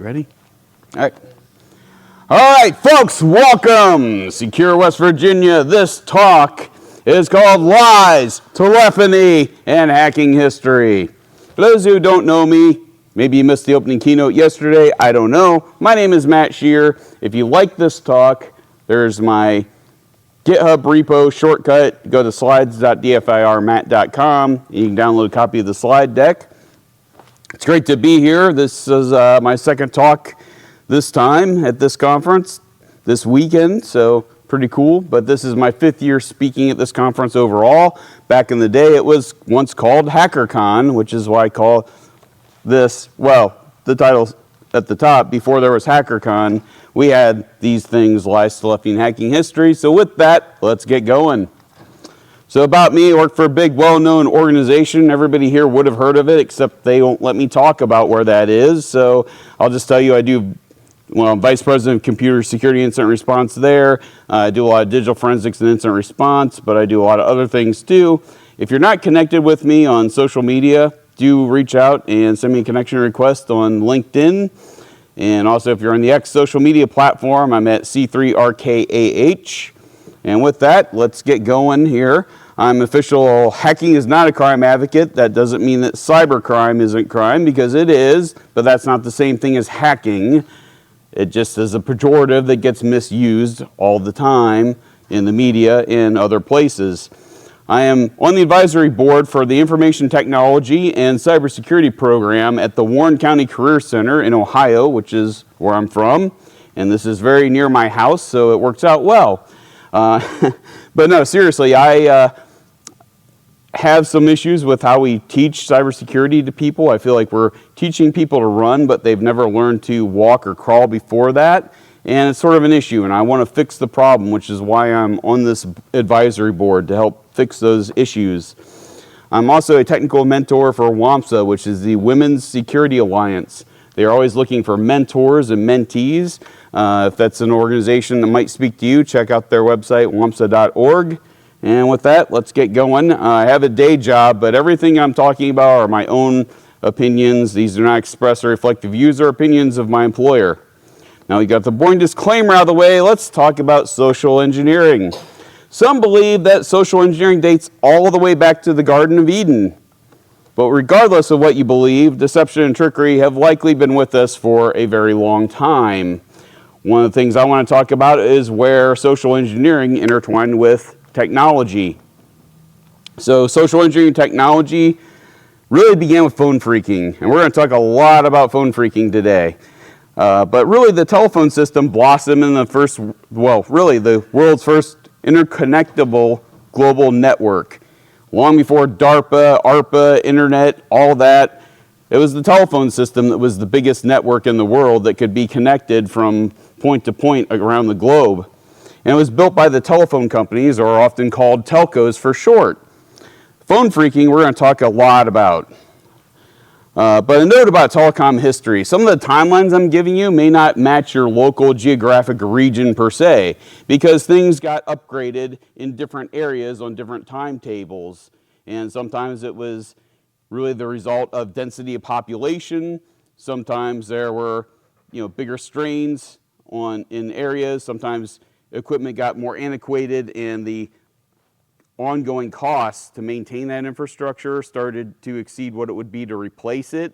ready? All right, folks, welcome. Secure West Virginia. This talk is called Lies, Telephony, and Hacking History. For those who don't know me, maybe you missed the opening keynote yesterday, I don't know. My name is Matt Schuerer. If you like this talk, there's my GitHub repo shortcut. Go to slides.dfirmat.com. You can download a copy of the slide deck. It's great to be here. This is my second talk this time at this conference, this weekend, so pretty cool. But this is my 5th year speaking at this conference overall. Back in the day, it was once called HackerCon, which is why I call this, well, the title at the top, before there was HackerCon, we had these things, Lies, Telephony, and Hacking History. So with that, let's get going. So about me, I work for a big, well-known organization. Everybody here would have heard of it, except they won't let me talk about where that is. So I'll just tell you I'm Vice President of Computer Security Incident Response there. I do a lot of digital forensics and incident response, but I do a lot of other things too. If you're not connected with me on social media, do reach out and send me a connection request on LinkedIn. And also, if you're on the X social media platform, I'm at C3RKAH. And with that, let's get going here. I'm official hacking is not a crime advocate. That doesn't mean that cybercrime isn't crime, because it is, but that's not the same thing as hacking. It just is a pejorative that gets misused all the time in the media and other places. I am on the advisory board for the Information Technology and Cybersecurity Program at the Warren County Career Center in Ohio, which is where I'm from. And this is very near my house, so it works out well. But no, seriously, I have some issues with how we teach cybersecurity to people. I feel like we're teaching people to run, but they've never learned to walk or crawl before that. And it's sort of an issue, and I want to fix the problem, which is why I'm on this advisory board, to help fix those issues. I'm also a technical mentor for WAMSA, which is the Women's Security Alliance. They're always looking for mentors and mentees. If that's an organization that might speak to you, check out their website, wamsa.org. And with that, let's get going. I have a day job, but everything I'm talking about are my own opinions. These do not express or reflect the views or opinions of my employer. Now we got the boring disclaimer out of the way. Let's talk about social engineering. Some believe that social engineering dates all the way back to the Garden of Eden. But regardless of what you believe, deception and trickery have likely been with us for a very long time. One of the things I want to talk about is where social engineering intertwined with technology. So social engineering technology really began with phone phreaking, and we're going to talk a lot about phone phreaking today. But really the telephone system blossomed in the world's first interconnectable global network. Long before DARPA, ARPA, internet, all that, it was the telephone system that was the biggest network in the world that could be connected from point to point around the globe. And it was built by the telephone companies, or often called telcos for short. Phone phreaking we're going to talk a lot about. But a note about telecom history. Some of the timelines I'm giving you may not match your local geographic region per se, because things got upgraded in different areas on different timetables. And sometimes it was really the result of density of population. Sometimes there were, bigger strains in areas. Sometimes equipment got more antiquated, and the ongoing costs to maintain that infrastructure started to exceed what it would be to replace it.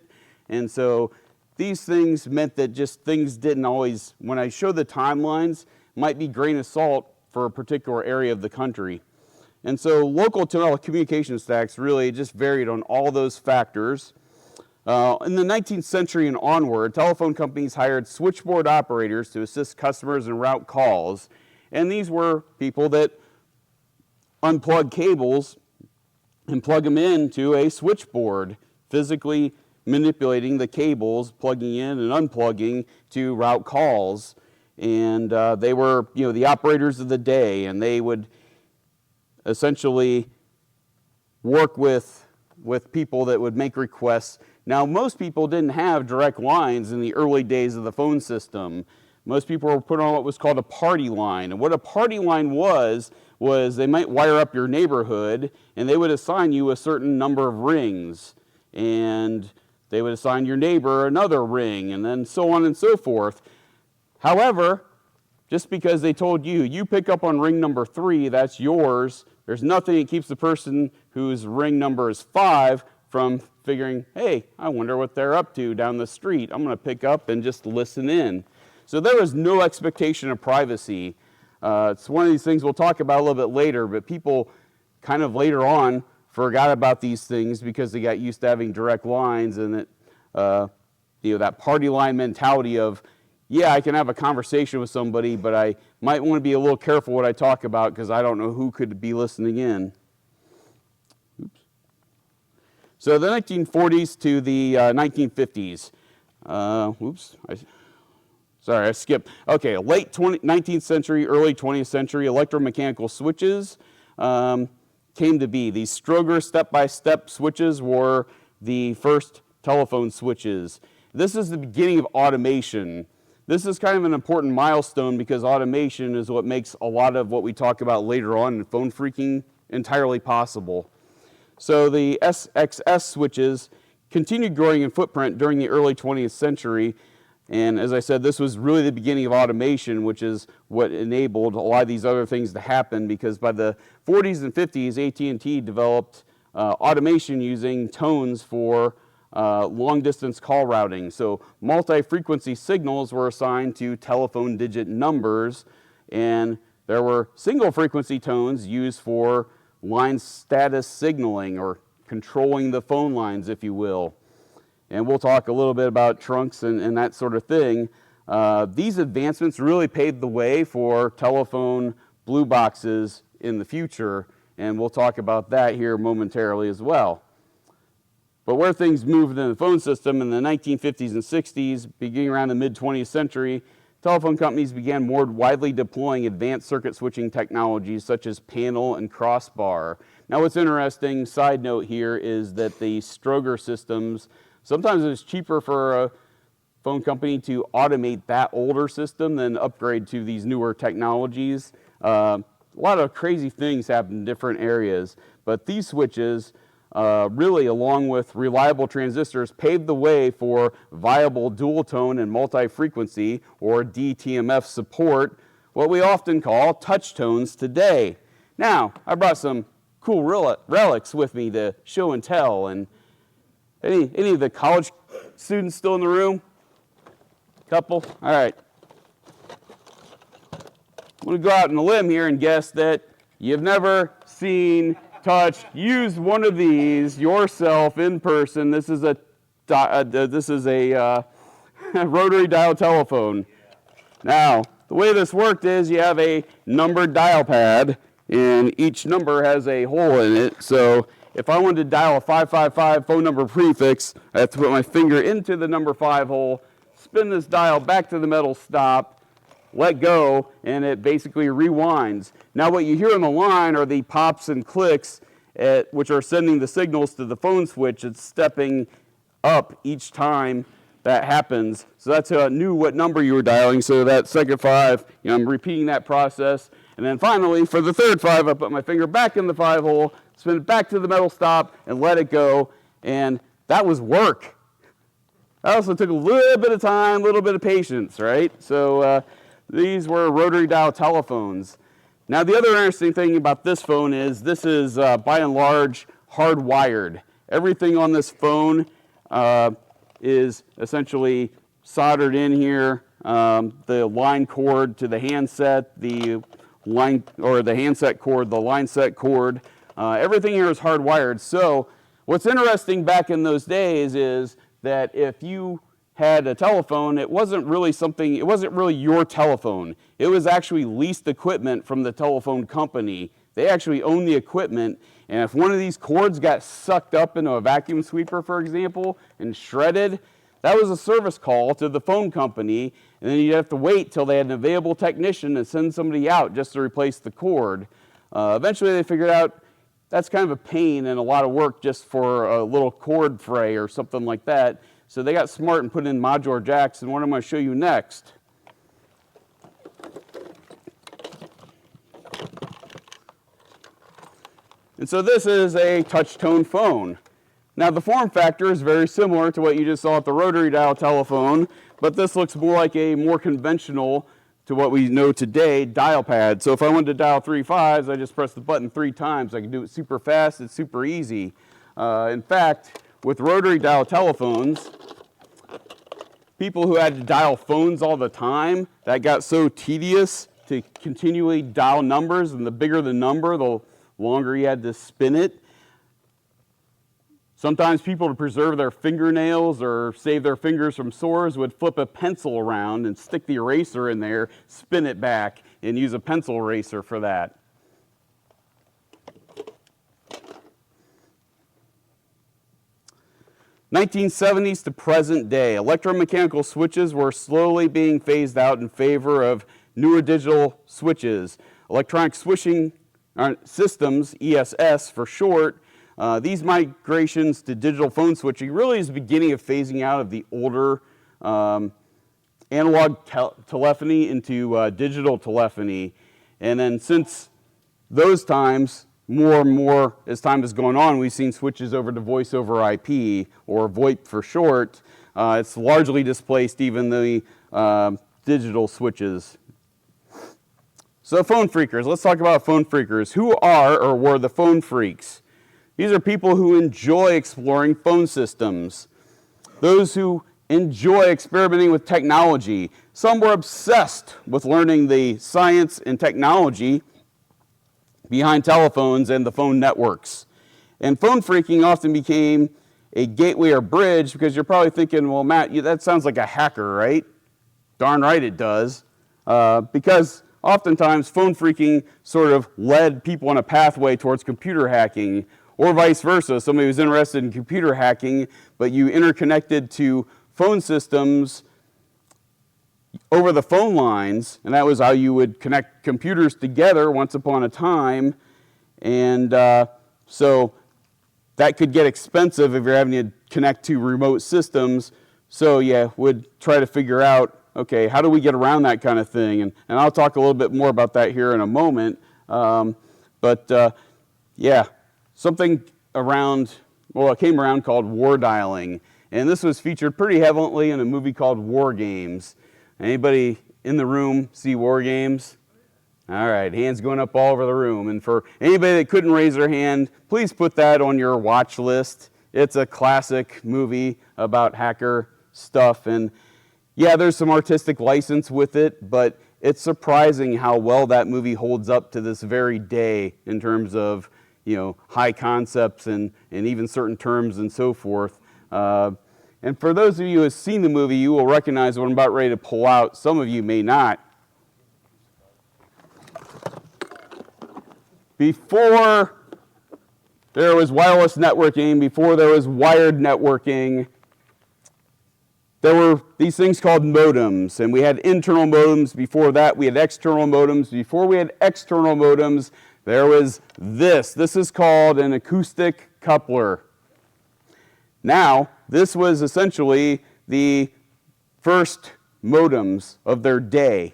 And so these things meant that just things didn't always, when I show the timelines, might be grain of salt for a particular area of the country. And so local telecommunication stacks really just varied on all those factors. In the 19th century and onward, telephone companies hired switchboard operators to assist customers and route calls. And these were people that unplug cables and plug them into a switchboard, physically manipulating the cables, plugging in and unplugging to route calls. And they were, the operators of the day, and they would essentially work with people that would make requests. Now, most people didn't have direct lines in the early days of the phone system. Most people were put on what was called a party line. And what a party line was they might wire up your neighborhood, and they would assign you a certain number of rings. And they would assign your neighbor another ring, and then so on and so forth. However, just because they told you, you pick up on ring number 3, that's yours, there's nothing that keeps the person whose ring number is 5 from figuring, hey, I wonder what they're up to down the street. I'm going to pick up and just listen in. So there was no expectation of privacy. It's one of these things we'll talk about a little bit later, but people kind of later on forgot about these things because they got used to having direct lines, and it, that party line mentality of, yeah, I can have a conversation with somebody, but I might want to be a little careful what I talk about because I don't know who could be listening in. Oops. So the 1940s to the 1950s. Sorry, I skipped. Okay, late 19th century, early 20th century, electromechanical switches came to be. These Schuerer step-by-step switches were the first telephone switches. This is the beginning of automation. This is kind of an important milestone because automation is what makes a lot of what we talk about later on in phone phreaking entirely possible. So the SXS switches continued growing in footprint during the early 20th century. And as I said, this was really the beginning of automation, which is what enabled a lot of these other things to happen, because by the 40s and 50s, AT&T developed automation using tones for long-distance call routing. So multi-frequency signals were assigned to telephone digit numbers, and there were single-frequency tones used for line status signaling, or controlling the phone lines, if you will. And we'll talk a little bit about trunks and that sort of thing. These advancements really paved the way for telephone blue boxes in the future, and we'll talk about that here momentarily as well. But where things moved in the phone system in the 1950s and 60s, beginning around the mid-20th century, telephone companies began more widely deploying advanced circuit switching technologies such as panel and crossbar. Now what's interesting, side note here, is that the Schuerer systems, sometimes it's cheaper for a phone company to automate that older system than upgrade to these newer technologies. A lot of crazy things happen in different areas, but these switches really, along with reliable transistors, paved the way for viable dual tone and multi-frequency, or DTMF support, what we often call touch tones today. Now, I brought some cool relics with me to show and tell, and any of the college students still in the room? Couple? All right. I'm going to go out on a limb here and guess that you've never seen, touched, used one of these yourself in person. This is a rotary dial telephone. Now, the way this worked is you have a numbered dial pad, and each number has a hole in it. So if I wanted to dial a 555 phone number prefix, I have to put my finger into the number 5 hole, spin this dial back to the metal stop, let go, and it basically rewinds. Now what you hear on the line are the pops and clicks, which are sending the signals to the phone switch. It's stepping up each time that happens. So that's how it knew what number you were dialing. So that second 5, I'm repeating that process. And then finally, for the third 5, I put my finger back in the 5 hole, spin it back to the metal stop, and let it go. And that was work. That also took a little bit of time, a little bit of patience, right? So these were rotary dial telephones. Now, the other interesting thing about this phone is this is, by and large, hardwired. Everything on this phone is essentially soldered in here. The line cord to the handset, the handset cord, the line set cord. Everything here is hardwired. So what's interesting back in those days is that if you had a telephone, it wasn't really your telephone. It was actually leased equipment from the telephone company. They actually owned the equipment, and if one of these cords got sucked up into a vacuum sweeper, for example, and shredded, that was a service call to the phone company, and then you'd have to wait till they had an available technician and send somebody out just to replace the cord. Eventually they figured out that's kind of a pain and a lot of work just for a little cord fray or something like that. So they got smart and put in modular jacks, and what I'm going to show you next. And so this is a touch tone phone. Now the form factor is very similar to what you just saw at the rotary dial telephone, but this looks more like a more conventional, to what we know today, dial pad. So if I wanted to dial 3 5s, I just press the button 3 times. I can do it super fast, it's super easy. In fact, with rotary dial telephones, people who had to dial phones all the time, that got so tedious to continually dial numbers, and the bigger the number, the longer you had to spin it. Sometimes people, to preserve their fingernails or save their fingers from sores, would flip a pencil around and stick the eraser in there, spin it back, and use a pencil eraser for that. '70s to present day, electromechanical switches were slowly being phased out in favor of newer digital switches. Electronic switching systems, ESS for short, these migrations to digital phone switching really is the beginning of phasing out of the older analog telephony into digital telephony. And then since those times, more and more as time has gone on, we've seen switches over to voice over IP, or VoIP for short. It's largely displaced even the digital switches. So phone phreakers, let's talk about phone phreakers. Who are or were the phone phreaks? These are people who enjoy exploring phone systems. Those who enjoy experimenting with technology. Some were obsessed with learning the science and technology behind telephones and the phone networks. And phone phreaking often became a gateway or bridge, because you're probably thinking, well, Matt, that sounds like a hacker, right? Darn right it does. Because oftentimes phone phreaking sort of led people on a pathway towards computer hacking, or vice versa. Somebody was interested in computer hacking, but you interconnected to phone systems over the phone lines, and that was how you would connect computers together once upon a time. And so that could get expensive if you're having to connect to remote systems. So yeah, would try to figure out, okay, how do we get around that kind of thing? And I'll talk a little bit more about that here in a moment. Yeah, something around, well, it came around called war dialing. And this was featured pretty heavily in a movie called War Games. Anybody in the room see War Games? All right, hands going up all over the room. And for anybody that couldn't raise their hand, please put that on your watch list. It's a classic movie about hacker stuff. And yeah, there's some artistic license with it, but it's surprising how well that movie holds up to this very day in terms of, you know, high concepts and even certain terms and so forth. And for those of you who have seen the movie, you will recognize what I'm about ready to pull out. Some of you may not. Before there was wireless networking, before there was wired networking, there were these things called modems. And we had internal modems. Before that, we had external modems. Before we had external modems, there was this. This is called an acoustic coupler. Now, this was essentially the first modems of their day.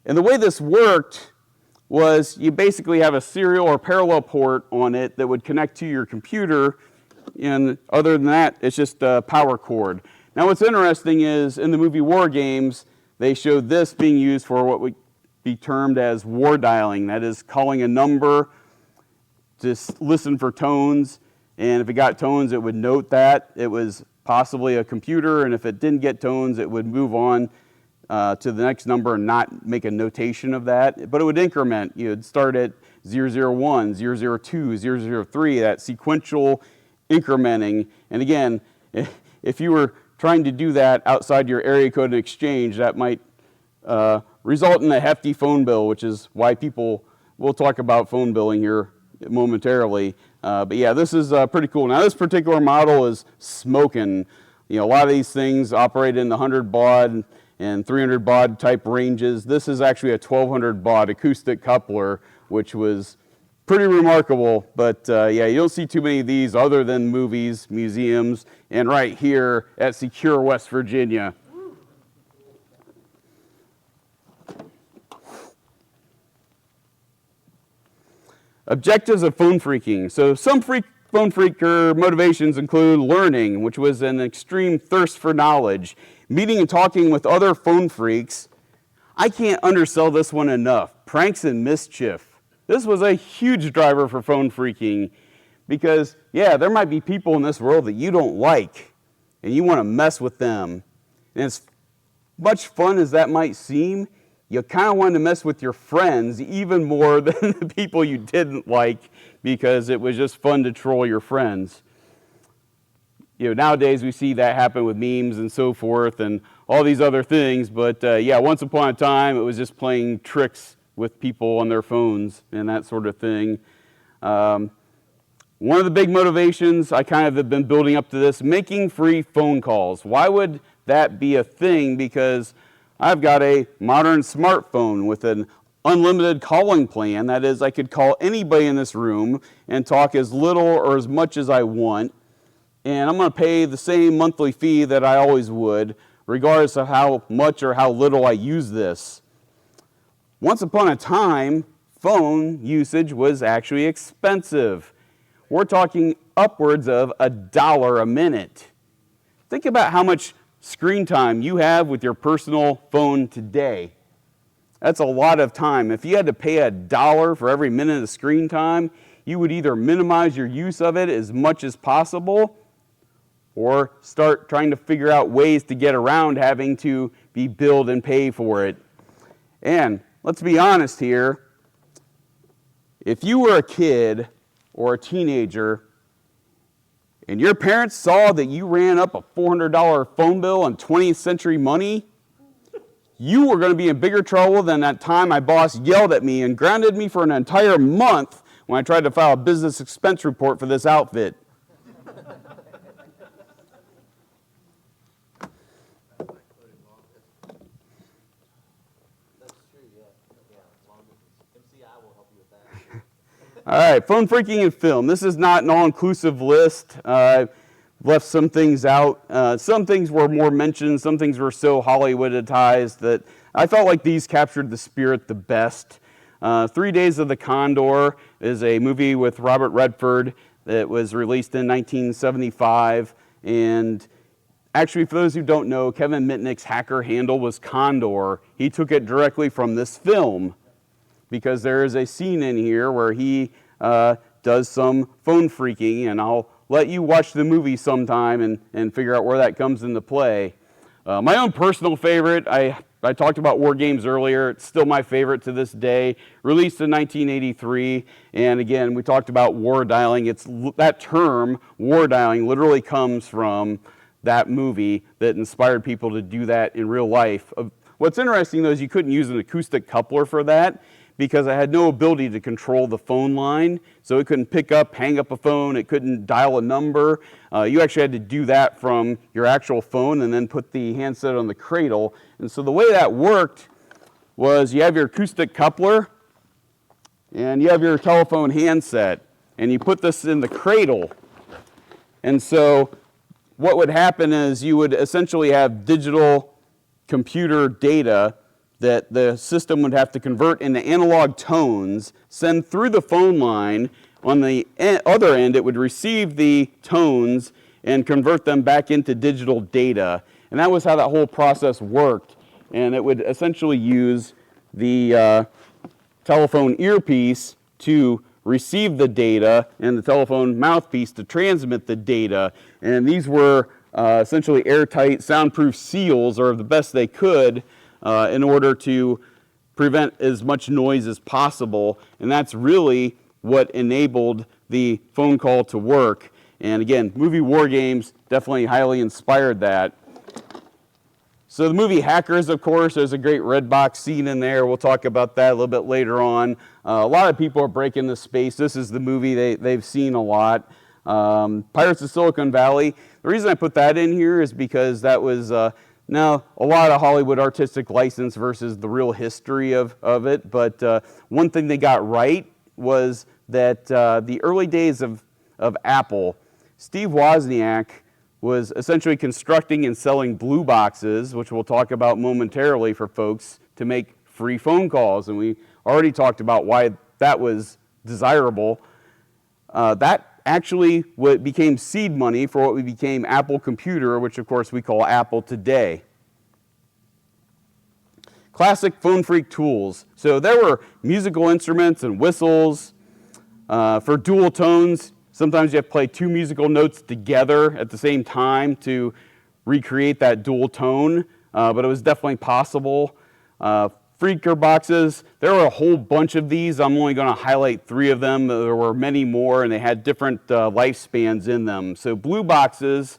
And the way this worked was you basically have a serial or parallel port on it that would connect to your computer, and other than that, it's just a power cord. Now what's interesting is in the movie War Games, they showed this being used for what would be termed as war dialing. That is calling a number to listen for tones. And if it got tones, it would note that it was possibly a computer, and if it didn't get tones, it would move on to the next number and not make a notation of that. But it would increment. You'd start at 001, 002, 003, that sequential incrementing. And again, if you were trying to do that outside your area code and exchange, that might result in a hefty phone bill, which is why we'll talk about phone billing here momentarily. But yeah, this is pretty cool. Now this particular model is smoking. You know, a lot of these things operate in the 100 baud and 300 baud type ranges. This is actually a 1200 baud acoustic coupler, which was pretty remarkable. But yeah, you don't see too many of these other than movies, museums, and right here at Secure, West Virginia. Objectives of phone phreaking. So some phone phreaker motivations include learning, which was an extreme thirst for knowledge, meeting and talking with other phone phreaks. I can't undersell this one enough. Pranks and mischief. This was a huge driver for phone phreaking because, yeah, there might be people in this world that you don't like and you want to mess with them. And as much fun as that might seem, you kind of wanted to mess with your friends even more than the people you didn't like because it was just fun to troll your friends. Nowadays we see that happen with memes and so forth and all these other things, but yeah, once upon a time it was just playing tricks with people on their phones and that sort of thing. One of the big motivations, I kind of have been building up to this, making free phone calls. Why would that be a thing? Because I've got a modern smartphone with an unlimited calling plan. That is, I could call anybody in this room and talk as little or as much as I want. And I'm going to pay the same monthly fee that I always would, regardless of how much or how little I use this. Once upon a time, phone usage was actually expensive. We're talking upwards of $1 a minute. Think about how much screen time you have with your personal phone today. That's a lot of time. If you had to pay $1 for every minute of screen time, you would either minimize your use of it as much as possible or start trying to figure out ways to get around having to be billed and pay for it. And let's be honest here, if you were a kid or a teenager and your parents saw that you ran up a $400 phone bill on 20th century money, you were going to be in bigger trouble than that time my boss yelled at me and grounded me for an entire month when I tried to file a business expense report for this outfit. All right, phone phreaking and film. This is not an all-inclusive list. I've left some things out. Some things were more mentioned. Some things were so Hollywoodized that I felt like these captured the spirit the best. 3 Days of the Condor is a movie with Robert Redford that was released in 1975. And actually, for those who don't know, Kevin Mitnick's hacker handle was Condor. He took it directly from this film, because there is a scene in here where he does some phone phreaking, and I'll let you watch the movie sometime and figure out where that comes into play. My own personal favorite, I talked about war games earlier. It's still my favorite to this day. Released in 1983, and again, we talked about war dialing. That term, war dialing, literally comes from that movie that inspired people to do that in real life. What's interesting, though, is you couldn't use an acoustic coupler for that, because I had no ability to control the phone line, so it couldn't pick up, hang up a phone, it couldn't dial a number. You actually had to do that from your actual phone and then put the handset on the cradle. And so the way that worked was you have your acoustic coupler and you have your telephone handset, and you put this in the cradle. And so what would happen is you would essentially have digital computer data that the system would have to convert into analog tones, send through the phone line. On the other end, it would receive the tones and convert them back into digital data. And that was how that whole process worked. And it would essentially use the telephone earpiece to receive the data and the telephone mouthpiece to transmit the data. And these were essentially airtight, soundproof seals, or the best they could, in order to prevent as much noise as possible. And that's really what enabled the phone call to work. And again, movie War Games definitely highly inspired that. So the movie Hackers, of course, there's a great red box scene in there. We'll talk about that a little bit later on. A lot of people are breaking the space. This is the movie they've seen a lot. Pirates of Silicon Valley. The reason I put that in here is because that was now a lot of Hollywood artistic license versus the real history of it. But one thing they got right was that the early days of Apple, Steve Wozniak was essentially constructing and selling blue boxes, which we'll talk about momentarily, for folks to make free phone calls. And we already talked about why that was desirable. That actually what became seed money for what we became Apple Computer, which of course we call Apple today. Classic phone freak tools. So there were musical instruments and whistles. For dual tones, sometimes you have to play two musical notes together at the same time to recreate that dual tone, but it was definitely possible. Freaker boxes, there were a whole bunch of these. I'm only going to highlight 3 of them. There were many more, and they had different lifespans in them. So blue boxes,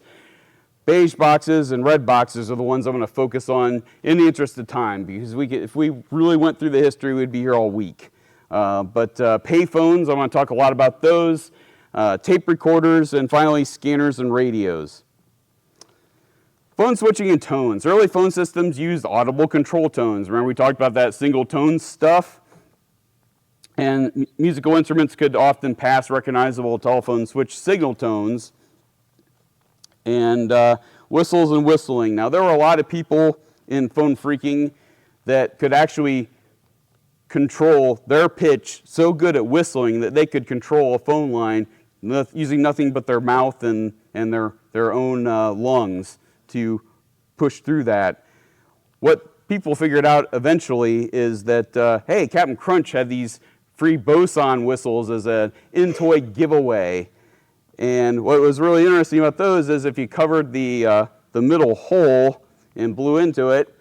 beige boxes, and red boxes are the ones I'm going to focus on in the interest of time, because if we really went through the history, we'd be here all week. But pay phones, I'm going to talk a lot about those, tape recorders, and finally scanners and radios. Phone switching and tones. Early phone systems used audible control tones. Remember we talked about that single tone stuff? And musical instruments could often pass recognizable telephone switch signal tones. And whistles and whistling. Now there were a lot of people in phone freaking that could actually control their pitch so good at whistling that they could control a phone line using nothing but their mouth and their own lungs to push through that. What people figured out eventually is that, hey, Captain Crunch had these free boson whistles as an in-toy giveaway. And what was really interesting about those is if you covered the middle hole and blew into it,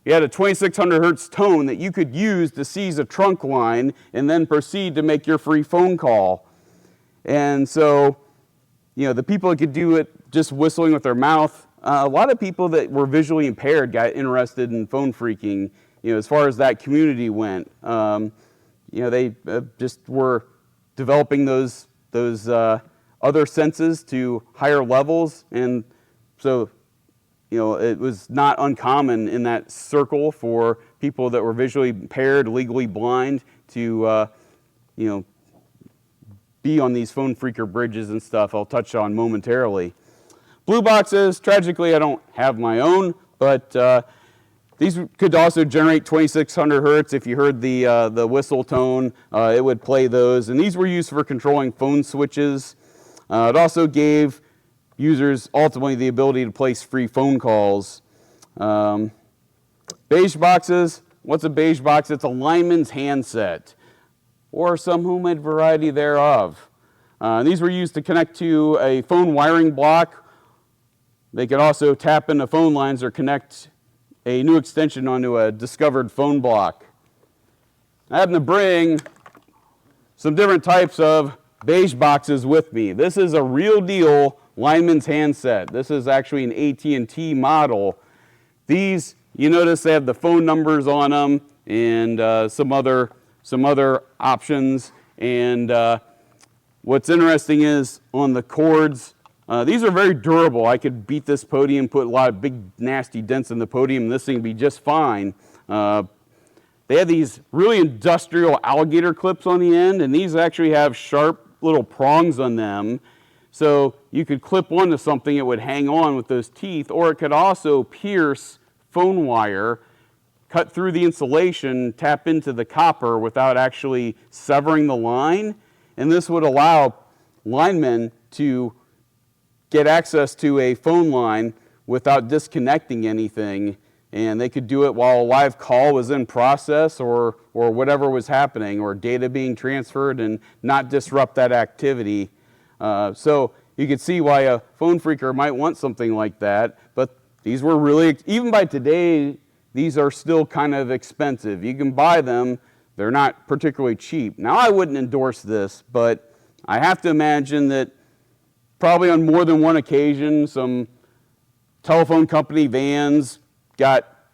you had a 2600 hertz tone that you could use to seize a trunk line and then proceed to make your free phone call. And so, the people that could do it just whistling with their mouth, a lot of people that were visually impaired got interested in phone freaking, as far as that community went. They just were developing those other senses to higher levels, and so it was not uncommon in that circle for people that were visually impaired, legally blind, to be on these phone freaker bridges and stuff I'll touch on momentarily. Blue boxes, tragically I don't have my own, but these could also generate 2600 hertz. If you heard the whistle tone, it would play those. And these were used for controlling phone switches. It also gave users ultimately the ability to place free phone calls. Beige boxes, what's a beige box? It's a lineman's handset, or some homemade variety thereof. These were used to connect to a phone wiring block. They could also tap into phone lines or connect a new extension onto a discovered phone block. I happen to bring some different types of beige boxes with me. This is a real deal lineman's handset. This is actually an AT&T model. These, you notice they have the phone numbers on them and some other options. And what's interesting is on the cords, these are very durable. I could beat this podium, put a lot of big nasty dents in the podium, and this thing would be just fine. They have these really industrial alligator clips on the end, and these actually have sharp little prongs on them. So you could clip onto something, it would hang on with those teeth, or it could also pierce phone wire, cut through the insulation, tap into the copper without actually severing the line. And this would allow linemen to get access to a phone line without disconnecting anything. And they could do it while a live call was in process or whatever was happening, or data being transferred, and not disrupt that activity. So you could see why a phone freaker might want something like that. But these were really, even by today, these are still kind of expensive. You can buy them. They're not particularly cheap. Now, I wouldn't endorse this, but I have to imagine that probably on more than one occasion, some telephone company vans got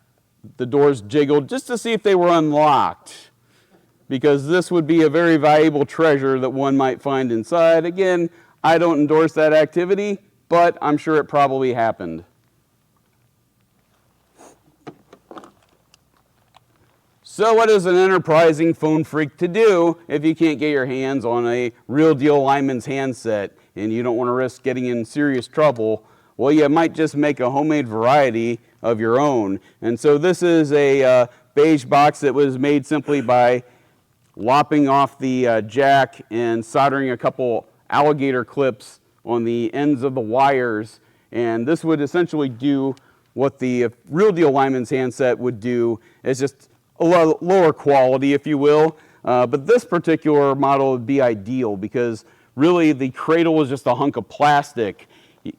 the doors jiggled just to see if they were unlocked, because this would be a very valuable treasure that one might find inside. Again, I don't endorse that activity, but I'm sure it probably happened. So what is an enterprising phone freak to do if you can't get your hands on a real deal lineman's handset and you don't want to risk getting in serious trouble? Well, you might just make a homemade variety of your own. And so this is a beige box that was made simply by lopping off the jack and soldering a couple alligator clips on the ends of the wires. And this would essentially do what the real deal lineman's handset would do. It's just a lower quality, if you will. But this particular model would be ideal because really the cradle is just a hunk of plastic.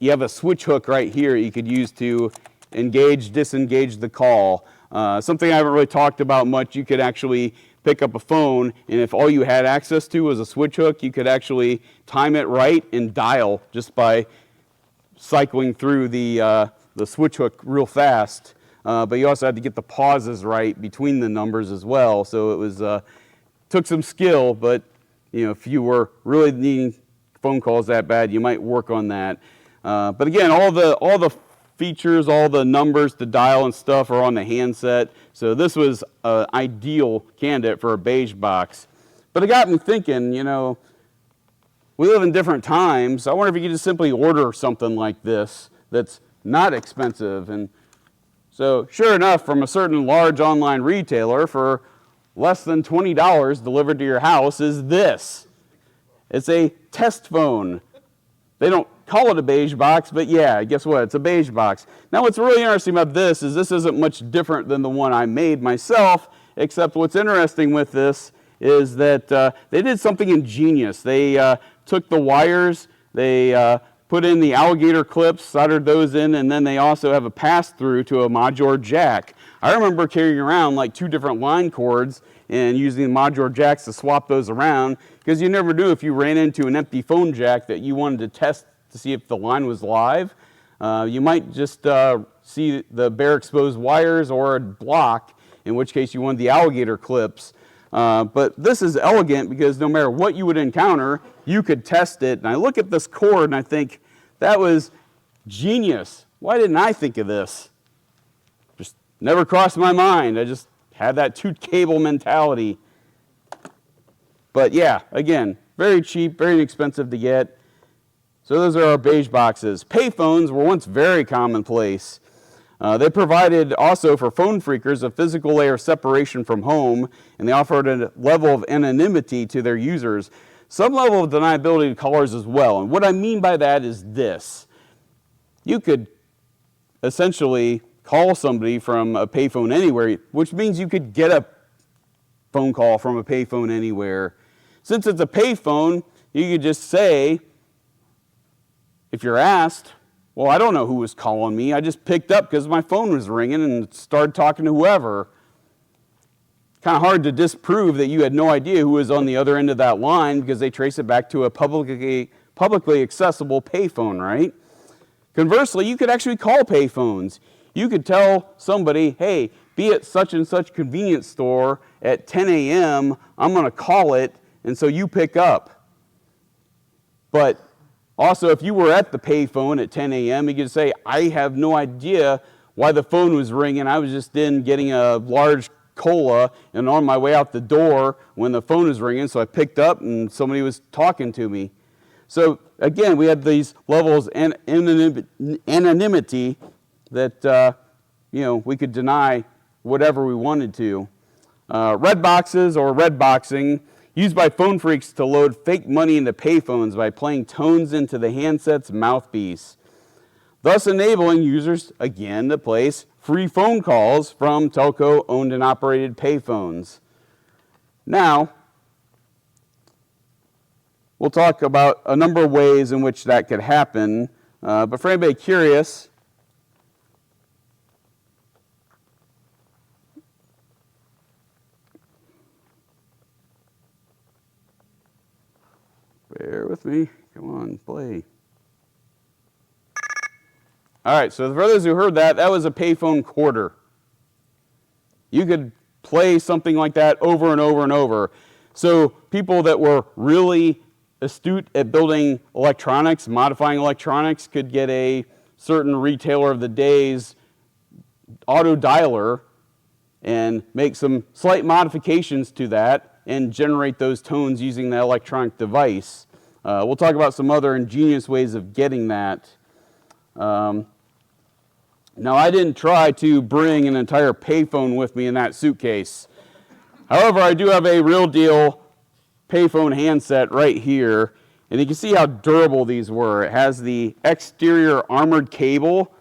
You have a switch hook right here you could use to engage, disengage the call. Something I haven't really talked about much, you could actually pick up a phone, and if all you had access to was a switch hook, you could actually time it right and dial just by cycling through the switch hook real fast. But you also had to get the pauses right between the numbers as well. So it was took some skill, but if you were really needing phone calls that bad, you might work on that. But again, all the features, all the numbers to dial and stuff are on the handset. So this was an ideal candidate for a beige box. But it got me thinking, we live in different times. I wonder if you could just simply order something like this that's not expensive. And so sure enough, from a certain large online retailer for less than $20 delivered to your house is this. It's a test phone. They don't call it a beige box, but yeah, guess what? It's a beige box. Now what's really interesting about this isn't much different than the one I made myself, except what's interesting with this is that they did something ingenious. They took the wires, they put in the alligator clips, soldered those in, and then they also have a pass-through to a modular jack. I remember carrying around like 2 different line cords and using the modular jacks to swap those around, because you never knew if you ran into an empty phone jack that you wanted to test to see if the line was live. You might just see the bare exposed wires or a block, in which case you wanted the alligator clips. But this is elegant because no matter what you would encounter, you could test it. And I look at this cord and I think, that was genius. Why didn't I think of this? Just never crossed my mind. I just had that 2-cable mentality. But yeah, again, very cheap, very inexpensive to get. So those are our beige boxes. Payphones were once very commonplace. They provided also for phone phreakers a physical layer of separation from home, and they offered a level of anonymity to their users, some level of deniability to callers as well. And what I mean by that is this. You could essentially call somebody from a payphone anywhere, which means you could get a phone call from a payphone anywhere. Since it's a payphone, you could just say, if you're asked, well, I don't know who was calling me. I just picked up because my phone was ringing and started talking to whoever. Kind of hard to disprove that you had no idea who was on the other end of that line because they trace it back to a publicly accessible payphone, right? Conversely, you could actually call payphones. You could tell somebody, hey, be at such and such convenience store at 10 a.m., I'm going to call it, and so you pick up. But also, if you were at the payphone at 10 a.m., you could say, I have no idea why the phone was ringing. I was just in getting a large cola and on my way out the door when the phone was ringing, so I picked up and somebody was talking to me. So again, we had these levels of anonymity that we could deny whatever we wanted to. Red boxes or red boxing, used by phone phreaks to load fake money into payphones by playing tones into the handset's mouthpiece, thus enabling users, again, to place free phone calls from telco-owned and operated payphones. Now, we'll talk about a number of ways in which that could happen, but for anybody curious, bear with me. Come on, play. All right, so for those who heard that, that was a payphone quarter. You could play something like that over and over and over. So people that were really astute at building electronics, modifying electronics, could get a certain retailer of the day's auto dialer and make some slight modifications to that and generate those tones using that electronic device. We'll talk about some other ingenious ways of getting that. Now, I didn't try to bring an entire payphone with me in that suitcase. However, I do have a real deal payphone handset right here, and you can see how durable these were. It has the exterior armored cable,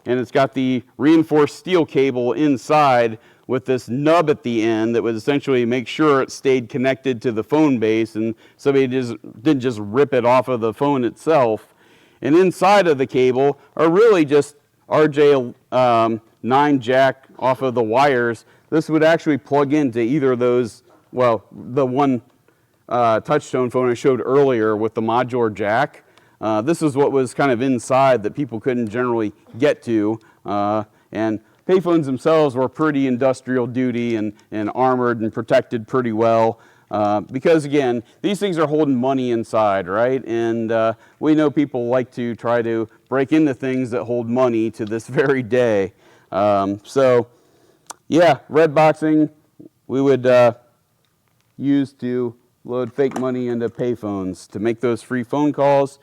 and it's got the reinforced steel cable inside with this nub at the end that would essentially make sure it stayed connected to the phone base and somebody didn't just rip it off of the phone itself. And inside of the cable are really just RJ9 jack off of the wires. This would actually plug into either of those, well, the one touchtone phone I showed earlier with the modular jack. This is what was kind of inside that people couldn't generally get to. And payphones themselves were pretty industrial duty and armored and protected pretty well. Because again, these things are holding money inside, right? And we know people like to try to break into things that hold money to this very day. So yeah, red boxing we would use to load fake money into payphones to make those free phone calls.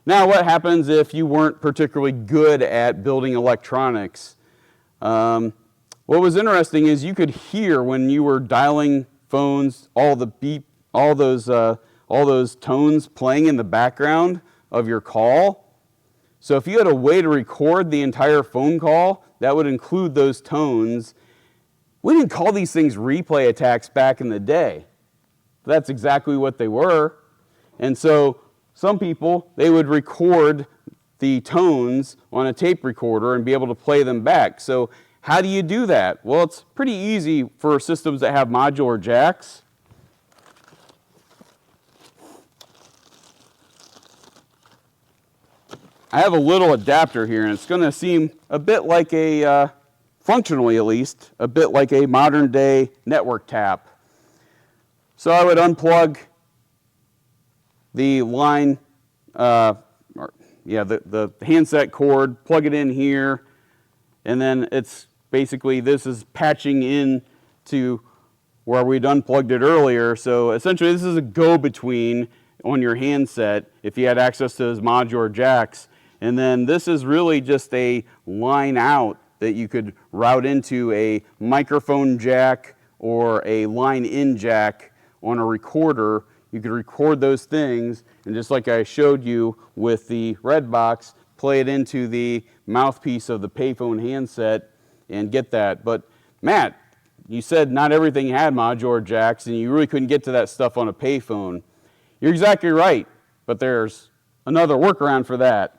Now what happens if you weren't particularly good at building electronics? What was interesting is you could hear when you were dialing phones, all the beep, all those tones playing in the background of your call. So if you had a way to record the entire phone call, that would include those tones. We didn't call these things replay attacks back in the day. That's exactly what they were. And so some people, they would record the tones on a tape recorder and be able to play them back. So how do you do that? Well, it's pretty easy for systems that have modular jacks. I have a little adapter here, and it's going to seem a bit like a, functionally at least, a bit like a modern day network tap. So I would unplug the line, the handset cord, plug it in here, and then it's basically, this is patching in to where we'd unplugged it earlier. So essentially this is a go-between on your handset if you had access to those modular jacks. And then this is really just a line out that you could route into a microphone jack or a line in jack on a recorder. You could record those things, and just like I showed you with the red box, play it into the mouthpiece of the payphone handset and get that. But Matt, you said not everything had modular jacks and you really couldn't get to that stuff on a payphone. You're exactly right, but there's another workaround for that.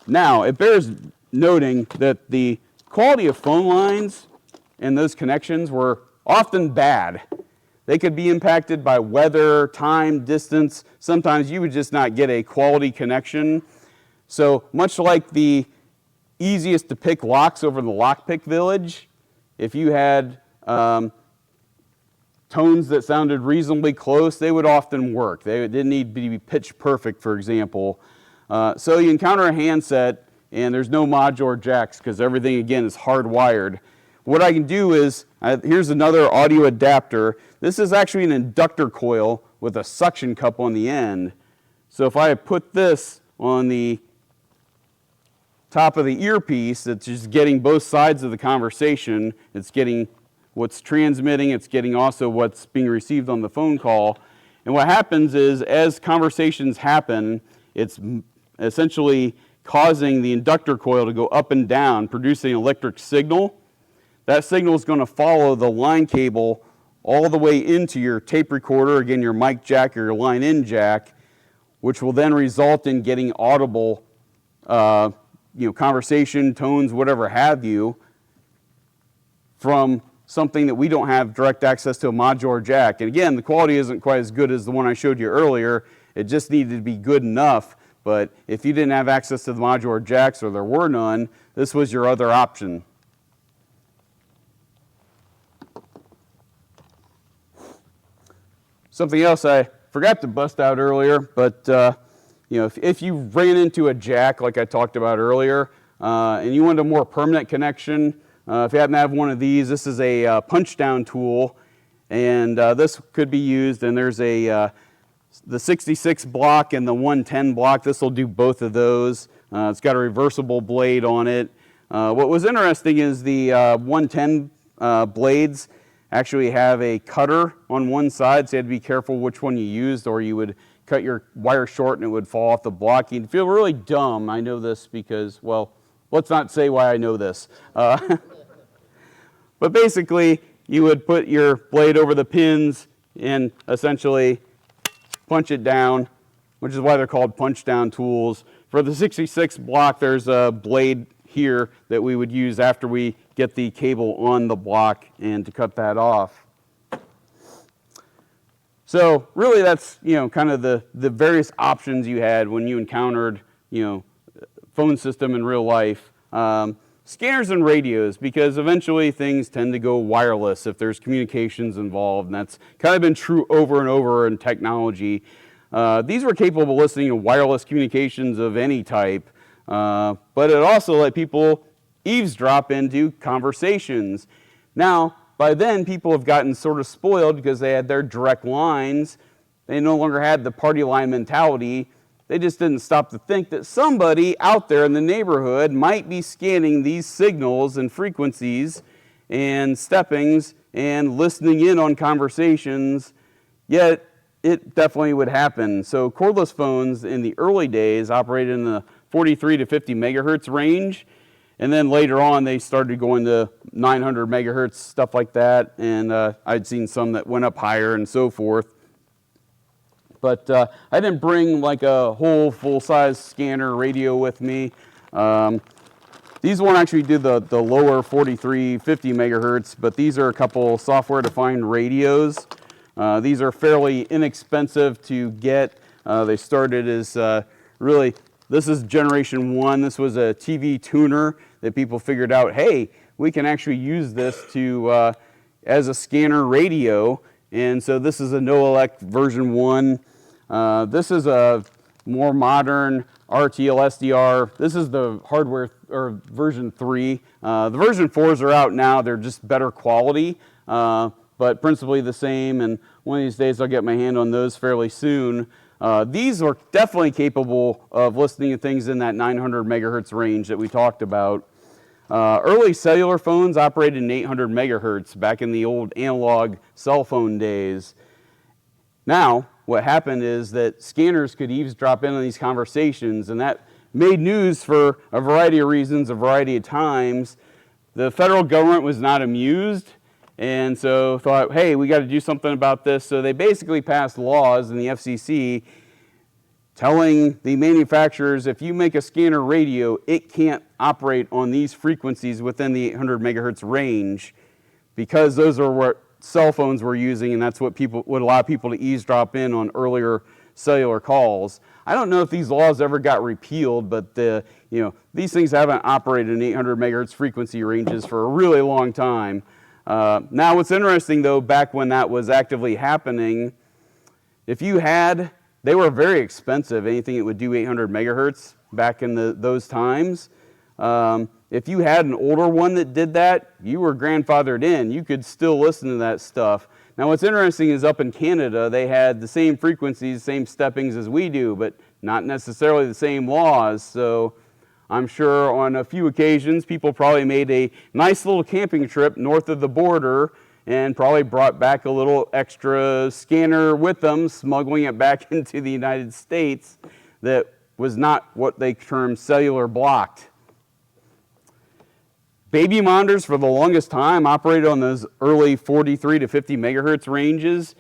Now, it bears noting that the quality of phone lines and those connections were often bad. They could be impacted by weather, time, distance. Sometimes you would just not get a quality connection. So much like the easiest to pick locks over the lockpick village, if you had tones that sounded reasonably close, they would often work. They didn't need to be pitch perfect, for example. So you encounter a handset and there's no modular jacks because everything, again, is hardwired. What I can do is, here's another audio adapter. This is actually an inductor coil with a suction cup on the end. So if I put this on the top of the earpiece, it's just getting both sides of the conversation. It's getting what's transmitting, it's getting also what's being received on the phone call. And what happens is, as conversations happen, it's essentially causing the inductor coil to go up and down, producing an electric signal. That signal is going to follow the line cable all the way into your tape recorder, again, your mic jack or your line in jack, which will then result in getting audible conversation, tones, whatever have you, from something that we don't have direct access to a modular jack. And again, the quality isn't quite as good as the one I showed you earlier. It just needed to be good enough. But if you didn't have access to the modular jacks or there were none, this was your other option. Something else I forgot to bust out earlier, but if you ran into a jack like I talked about earlier, and you wanted a more permanent connection, if you happen to have one of these, this is a punch down tool, and this could be used. And there's the 66 block and the 110 block. This will do both of those. It's got a reversible blade on it. What was interesting is the 110 blades actually have a cutter on one side, so you had to be careful which one you used, or you would cut your wire short and it would fall off the block. You'd feel really dumb. I know this because, well, let's not say why I know this. But basically, you would put your blade over the pins and essentially punch it down, which is why they're called punch-down tools. For the 66 block, there's a blade here that we would use after we get the cable on the block and to cut that off. So really that's, kind of the various options you had when you encountered, phone system in real life. Scanners and radios, because eventually things tend to go wireless if there's communications involved, and that's kind of been true over and over in technology. These were capable of listening to wireless communications of any type, but it also let people eavesdrop into conversations. Now, by then, people have gotten sort of spoiled because they had their direct lines. They no longer had the party line mentality. They just didn't stop to think that somebody out there in the neighborhood might be scanning these signals and frequencies and steppings and listening in on conversations, yet it definitely would happen. So cordless phones in the early days operated in the 43 to 50 megahertz range, and then later on they started going to 900 megahertz, stuff like that, and I'd seen some that went up higher and so forth. But I didn't bring like a whole full-size scanner radio with me. These won't actually do the lower 43, 50 megahertz, but these are a couple software-defined radios. These are fairly inexpensive to get. They started as really, this is generation 1. This was a TV tuner that people figured out, hey, we can actually use this to as a scanner radio. And so this is a no-elect version 1. This is a more modern RTL SDR. This is the hardware or version 3. The version 4s are out now. They're just better quality, but principally the same. And one of these days I'll get my hand on those fairly soon. These are definitely capable of listening to things in that 900 megahertz range that we talked about. Early cellular phones operated in 800 megahertz back in the old analog cell phone days. Now, what happened is that scanners could eavesdrop in on these conversations, and that made news for a variety of reasons, a variety of times. The federal government was not amused, and so thought, hey, we got to do something about this. So they basically passed laws in the FCC telling the manufacturers, if you make a scanner radio, it can't operate on these frequencies within the 800 megahertz range, because those are what cell phones were using, and that's what would allow people to eavesdrop in on earlier cellular calls. I don't know if these laws ever got repealed, but these things haven't operated in 800 megahertz frequency ranges for a really long time. Now, what's interesting though, back when that was actively happening, they were very expensive. Anything that would do 800 megahertz back in those times. If you had an older one that did that, you were grandfathered in. You could still listen to that stuff. Now what's interesting is up in Canada, they had the same frequencies, same steppings as we do, but not necessarily the same laws. So I'm sure on a few occasions, people probably made a nice little camping trip north of the border and probably brought back a little extra scanner with them, smuggling it back into the United States that was not what they term cellular blocked. Baby monitors for the longest time operated on those early 43 to 50 megahertz ranges.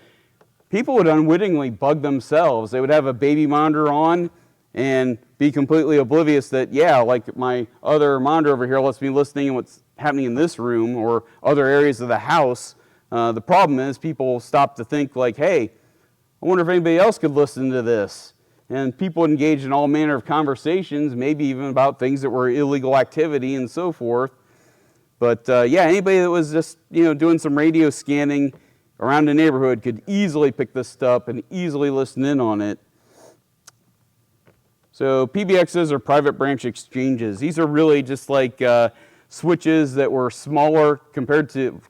People would unwittingly bug themselves. They would have a baby monitor on and be completely oblivious that, yeah, like my other monitor over here lets me listening to what's happening in this room or other areas of the house. The problem is people stop to think like, hey, I wonder if anybody else could listen to this. And people engage in all manner of conversations, maybe even about things that were illegal activity and so forth. But anybody that was just doing some radio scanning around the neighborhood could easily pick this stuff and easily listen in on it. So PBXs are private branch exchanges. These are really just like switches that were smaller compared to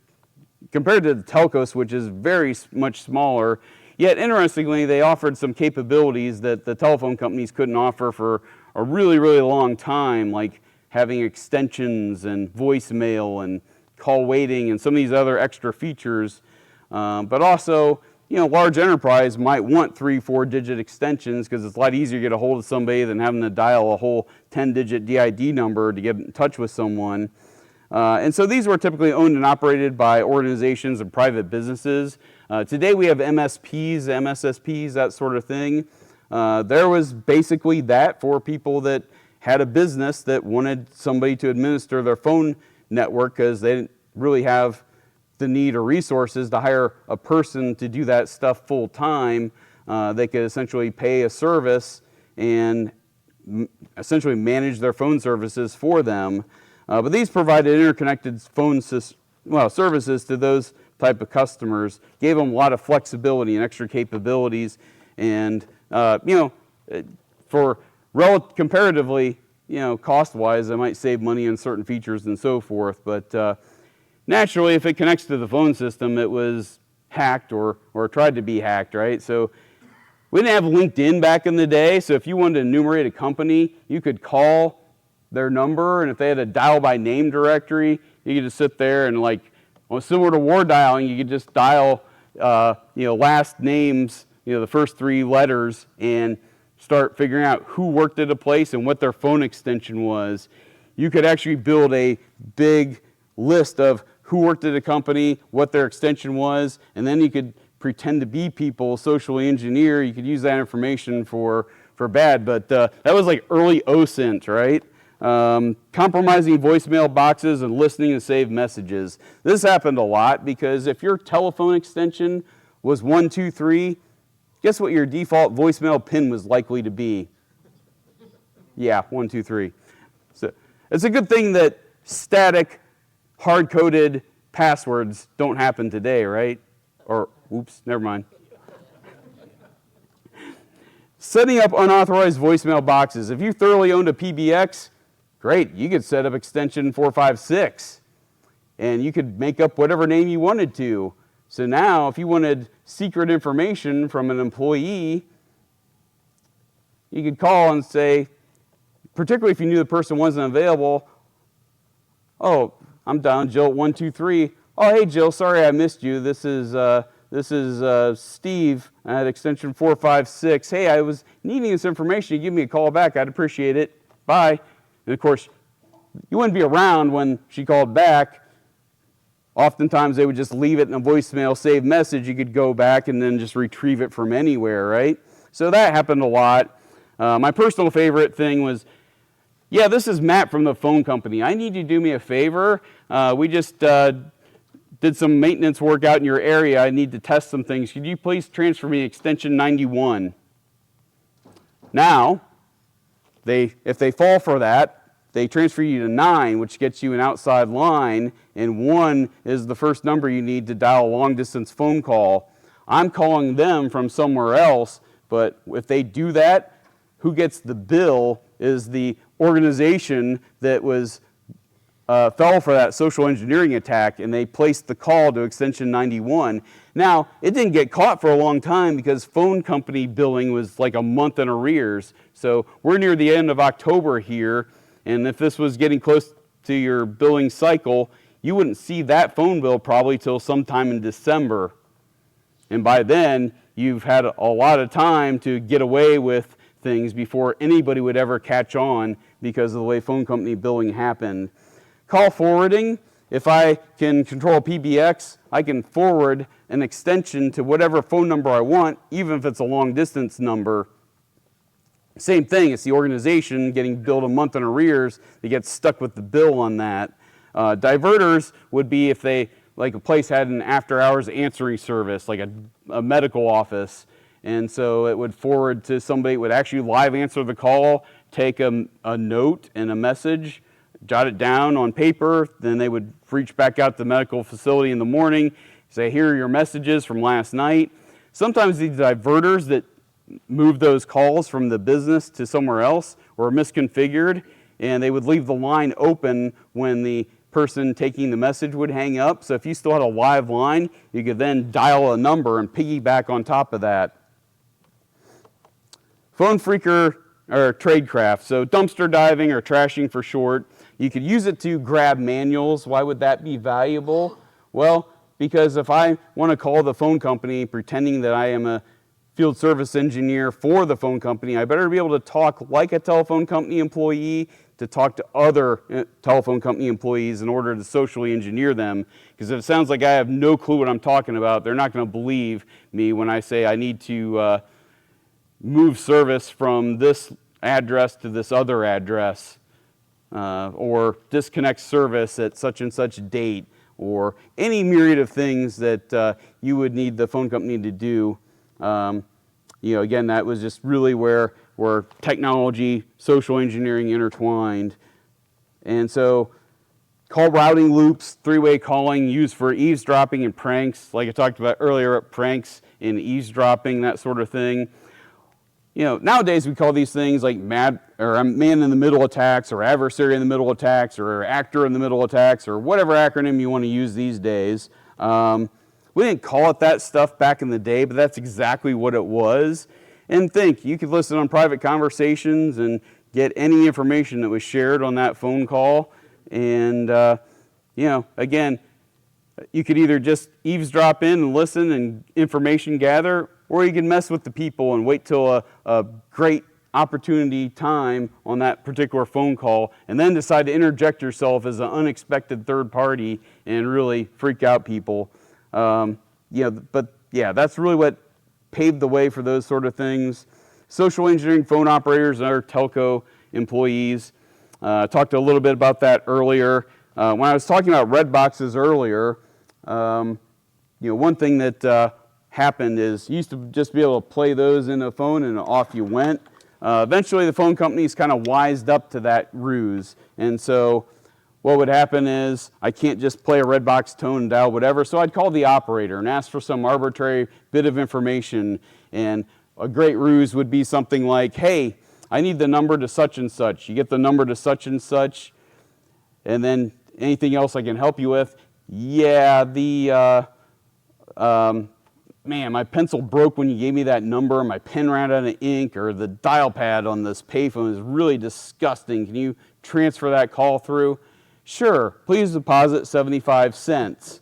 the telco switches, very much smaller. Yet interestingly, they offered some capabilities that the telephone companies couldn't offer for a really, really long time, like having extensions and voicemail and call waiting and some of these other extra features. But also, large enterprise might want 3-4 digit extensions because it's a lot easier to get a hold of somebody than having to dial a whole 10-digit DID number to get in touch with someone. And so these were typically owned and operated by organizations and private businesses. Today we have MSPs, MSSPs, that sort of thing. There was basically that for people that had a business that wanted somebody to administer their phone network because they didn't really have the need or resources to hire a person to do that stuff full time. They could essentially pay a service and essentially manage their phone services for them. But these provided interconnected phone services to those type of customers, gave them a lot of flexibility and extra capabilities, and for comparatively, cost-wise, they might save money on certain features and so forth. But naturally, if it connects to the phone system, it was hacked or tried to be hacked, right? So we didn't have LinkedIn back in the day. So if you wanted to enumerate a company, you could call their number, and if they had a dial by name directory, you could just sit there and similar to war dialing, you could just dial last names, the first 3 letters, and start figuring out who worked at a place and what their phone extension was. You could actually build a big list of who worked at a company, what their extension was, and then you could pretend to be people, socially engineer. You could use that information for bad, but that was like early OSINT, right? Compromising voicemail boxes and listening to saved messages. This happened a lot because if your telephone extension was 123, guess what your default voicemail pin was likely to be? Yeah, 123. So it's a good thing that static, hard-coded passwords don't happen today, right? Or, oops, never mind. Setting up unauthorized voicemail boxes. If you thoroughly owned a PBX, great, you could set up extension 456, and you could make up whatever name you wanted to. So now, if you wanted secret information from an employee, you could call and say, particularly if you knew the person wasn't available, oh, I'm down Jill at 123. Oh, hey Jill, sorry I missed you. This is Steve at extension 456. Hey, I was needing this information. You give me a call back. I'd appreciate it. Bye. And of course, you wouldn't be around when she called back. Oftentimes, they would just leave it in a voicemail saved message. You could go back and then just retrieve it from anywhere, right? So that happened a lot. My personal favorite thing was, yeah, this is Matt from the phone company. I need you to do me a favor. We just did some maintenance work out in your area. I need to test some things. Could you please transfer me extension 91? Now, if they fall for that, they transfer you to 9, which gets you an outside line, and 1 is the first number you need to dial a long-distance phone call. I'm calling them from somewhere else, but if they do that, who gets the bill is the organization that fell for that social engineering attack, and they placed the call to extension 91. Now, it didn't get caught for a long time because phone company billing was like a month in arrears. So we're near the end of October here, and if this was getting close to your billing cycle, you wouldn't see that phone bill probably till sometime in December. And by then, you've had a lot of time to get away with things before anybody would ever catch on because of the way phone company billing happened. Call forwarding. If I can control PBX, I can forward an extension to whatever phone number I want, even if it's a long distance number. Same thing, it's the organization getting billed a month in arrears. They get stuck with the bill on that. Diverters would be if they, like a place had an after hours answering service, like a medical office. And so it would forward to somebody who would actually live answer the call, take a note and a message, jot it down on paper, then they would reach back out to the medical facility in the morning, say, here are your messages from last night. Sometimes these diverters that move those calls from the business to somewhere else were misconfigured, and they would leave the line open when the person taking the message would hang up. So if you still had a live line, you could then dial a number and piggyback on top of that. Phone phreaker or tradecraft, so dumpster diving or trashing for short. You could use it to grab manuals. Why would that be valuable? Well, because if I want to call the phone company pretending that I am a field service engineer for the phone company, I better be able to talk like a telephone company employee to talk to other telephone company employees in order to socially engineer them. Because if it sounds like I have no clue what I'm talking about, they're not going to believe me when I say I need to move service from this address to this other address, or disconnect service at such and such date, or any myriad of things that you would need the phone company to do. Again, that was just really where technology, social engineering intertwined. And so call routing loops, three-way calling used for eavesdropping and pranks, like I talked about earlier, pranks and eavesdropping, that sort of thing. Nowadays we call these things like man in the middle attacks, or adversary in the middle attacks, or actor in the middle attacks, or whatever acronym you want to use these days. We didn't call it that stuff back in the day, but that's exactly what it was. And you could listen on private conversations and get any information that was shared on that phone call. And, again, you could either just eavesdrop in and listen and information gather, or you can mess with the people and wait till a great opportunity time on that particular phone call, and then decide to interject yourself as an unexpected third party and really freak out people. That's really what paved the way for those sort of things. Social engineering phone operators and other telco employees. Talked a little bit about that earlier. When I was talking about red boxes earlier, one thing that happened is you used to just be able to play those in a phone and off you went. Eventually the phone companies kind of wised up to that ruse. And so what would happen is I can't just play a red box tone and dial whatever, so I'd call the operator and ask for some arbitrary bit of information. And a great ruse would be something like, hey, I need the number to such and such. You get the number to such and such, and then anything else I can help you with? Yeah, man, my pencil broke when you gave me that number, my pen ran out of ink, or the dial pad on this payphone is really disgusting. Can you transfer that call through? Sure, please deposit 75 cents.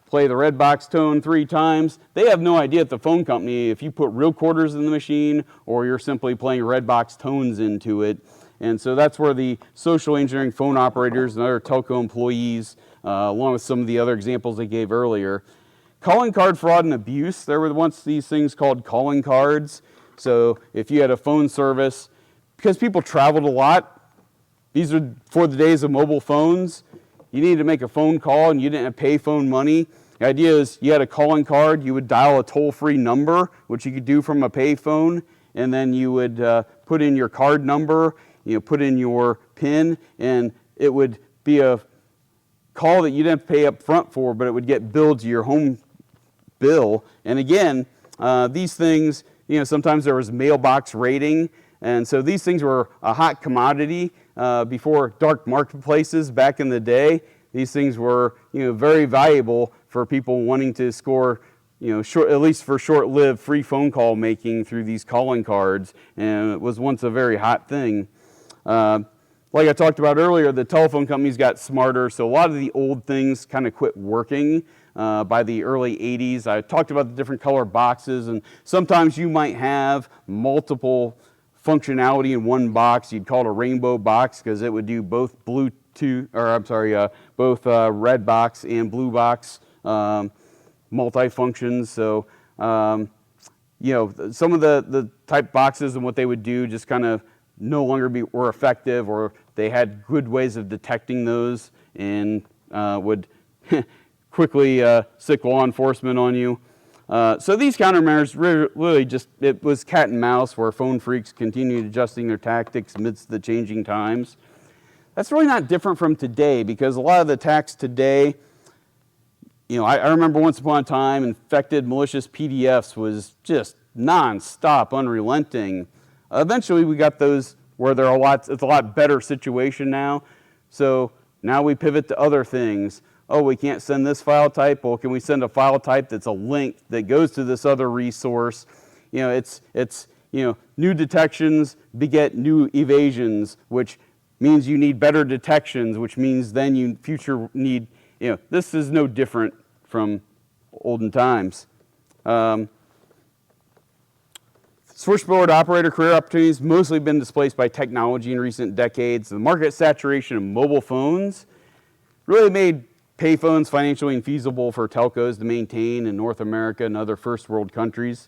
Play the red box tone 3 times. They have no idea at the phone company if you put real quarters in the machine or you're simply playing red box tones into it. And so that's where the social engineering phone operators and other telco employees, along with some of the other examples I gave earlier. Calling card fraud and abuse. There were once these things called calling cards. So if you had a phone service, because people traveled a lot, these are for the days of mobile phones. You needed to make a phone call and you didn't have pay phone money. The idea is you had a calling card, you would dial a toll-free number, which you could do from a pay phone, and then you would put in your card number, put in your PIN, and it would be a call that you didn't have to pay up front for, but it would get billed to your home bill. And again, these things, sometimes there was mailbox rating, and so these things were a hot commodity before dark marketplaces back in the day. These things were, very valuable for people wanting to score, at least for short-lived free phone call making through these calling cards, and it was once a very hot thing. Like I talked about earlier, the telephone companies got smarter, so a lot of the old things kind of quit working by the early 80s. I talked about the different color boxes, and sometimes you might have multiple functionality in one box. You'd call it a rainbow box because it would do both both red box and blue box multi-functions. So, some of the type boxes and what they would do just kind of no longer were effective, or they had good ways of detecting those and would quickly sick law enforcement on you. So these countermeasures really it was cat and mouse, where phone freaks continued adjusting their tactics amidst the changing times. That's really not different from today, because a lot of the attacks today, I remember once upon a time, infected malicious PDFs was just non-stop, unrelenting. Eventually we got those where it's a lot better situation now. So now we pivot to other things. Oh, we can't send this file type. Well, can we send a file type that's a link that goes to this other resource? It's new detections beget new evasions, which means you need better detections, which means then you future need, this is no different from olden times. Switchboard operator career opportunities mostly been displaced by technology in recent decades. The market saturation of mobile phones really made payphones financially infeasible for telcos to maintain in North America and other first world countries.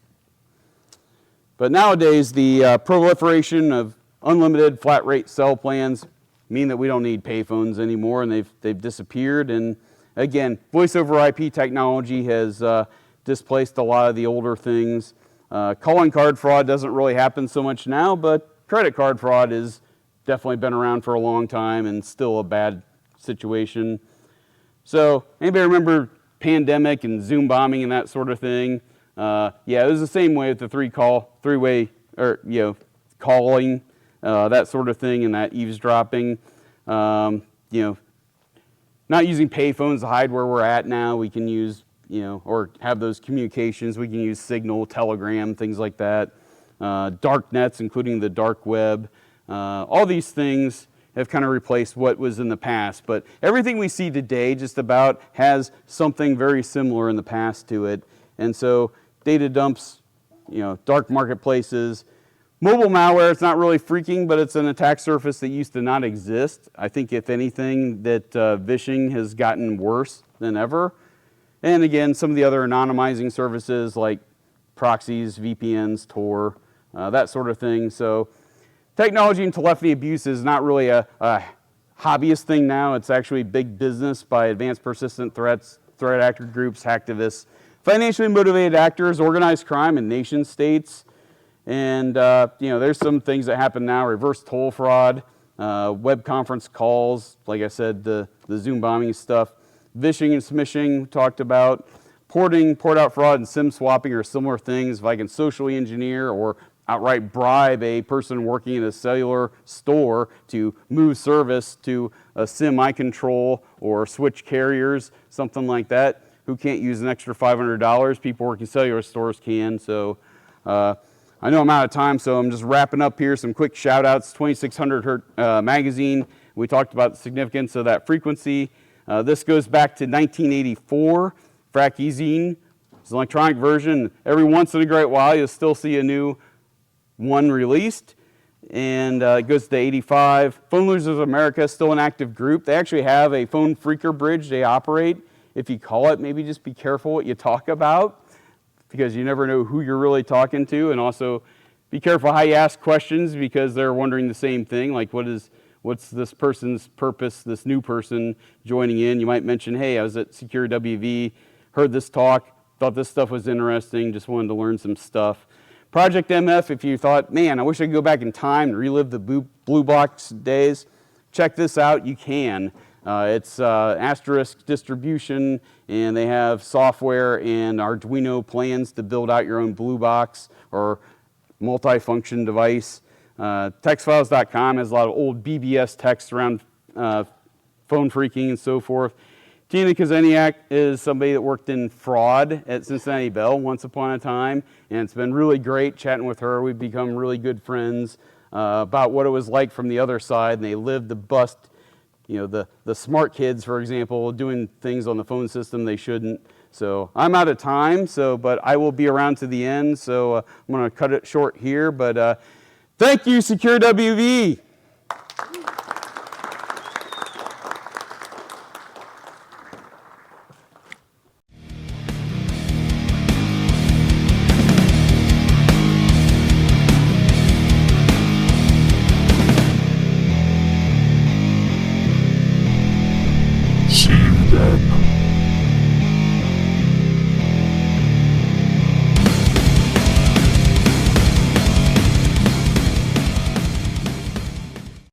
But nowadays, the proliferation of unlimited flat rate cell plans mean that we don't need payphones anymore, and they've disappeared. And again, voice over IP technology has displaced a lot of the older things. Calling card fraud doesn't really happen so much now, but credit card fraud has definitely been around for a long time and still a bad situation. So anybody remember pandemic and Zoom bombing and that sort of thing? Yeah, it was the same way with the three-way calling, that sort of thing, and that eavesdropping. Not using payphones to hide where we're at now. We can use, or have those communications. We can use Signal, Telegram, things like that. Dark nets, including the dark web. All these things have kind of replaced what was in the past. But everything we see today just about has something very similar in the past to it. And so data dumps, dark marketplaces. Mobile malware, it's not really freaking, but it's an attack surface that used to not exist. I think, if anything, that phishing has gotten worse than ever. And again, some of the other anonymizing services like proxies, VPNs, Tor, that sort of thing. So technology and telephony abuse is not really a hobbyist thing now. It's actually big business by advanced persistent threats, threat actor groups, hacktivists, financially motivated actors, organized crime, and nation states. And there's some things that happen now: reverse toll fraud, web conference calls, like I said, the Zoom bombing stuff, vishing and smishing, talked about, port out fraud, and SIM swapping are similar things. If I can socially engineer or outright bribe a person working in a cellular store to move service to a SIM I control or switch carriers, something like that. Who can't use an extra $500? People working cellular stores can. So I know I'm out of time, so I'm just wrapping up here. Some quick shout outs. 2600 Hertz magazine. We talked about the significance of that frequency. This goes back to 1984. Frac-ezine is an electronic version. Every once in a great while, you'll still see a new one released. And it goes to 85. Phone Losers of America is still an active group. They actually have a phone phreaker bridge they operate. If you call it, maybe just be careful what you talk about, because you never know who you're really talking to. And also be careful how you ask questions, because they're wondering the same thing, like what's this person's purpose, this new person joining in. You might mention, hey, I was at SecureWV, heard this talk, thought this stuff was interesting, just wanted to learn some stuff. Project MF, if you thought, man, I wish I could go back in time and relive the Blue Box days, check this out, you can. It's asterisk distribution, and they have software and Arduino plans to build out your own Blue Box or multi-function device. Textfiles.com has a lot of old BBS text around phone phreaking and so forth. Tina Kazeniak is somebody that worked in fraud at Cincinnati Bell once upon a time, and it's been really great chatting with her. We've become really good friends about what it was like from the other side, and they lived to bust, the smart kids, for example, doing things on the phone system they shouldn't. So I'm out of time, but I will be around to the end, so I'm going to cut it short here. But thank you, SecureWV. See you then.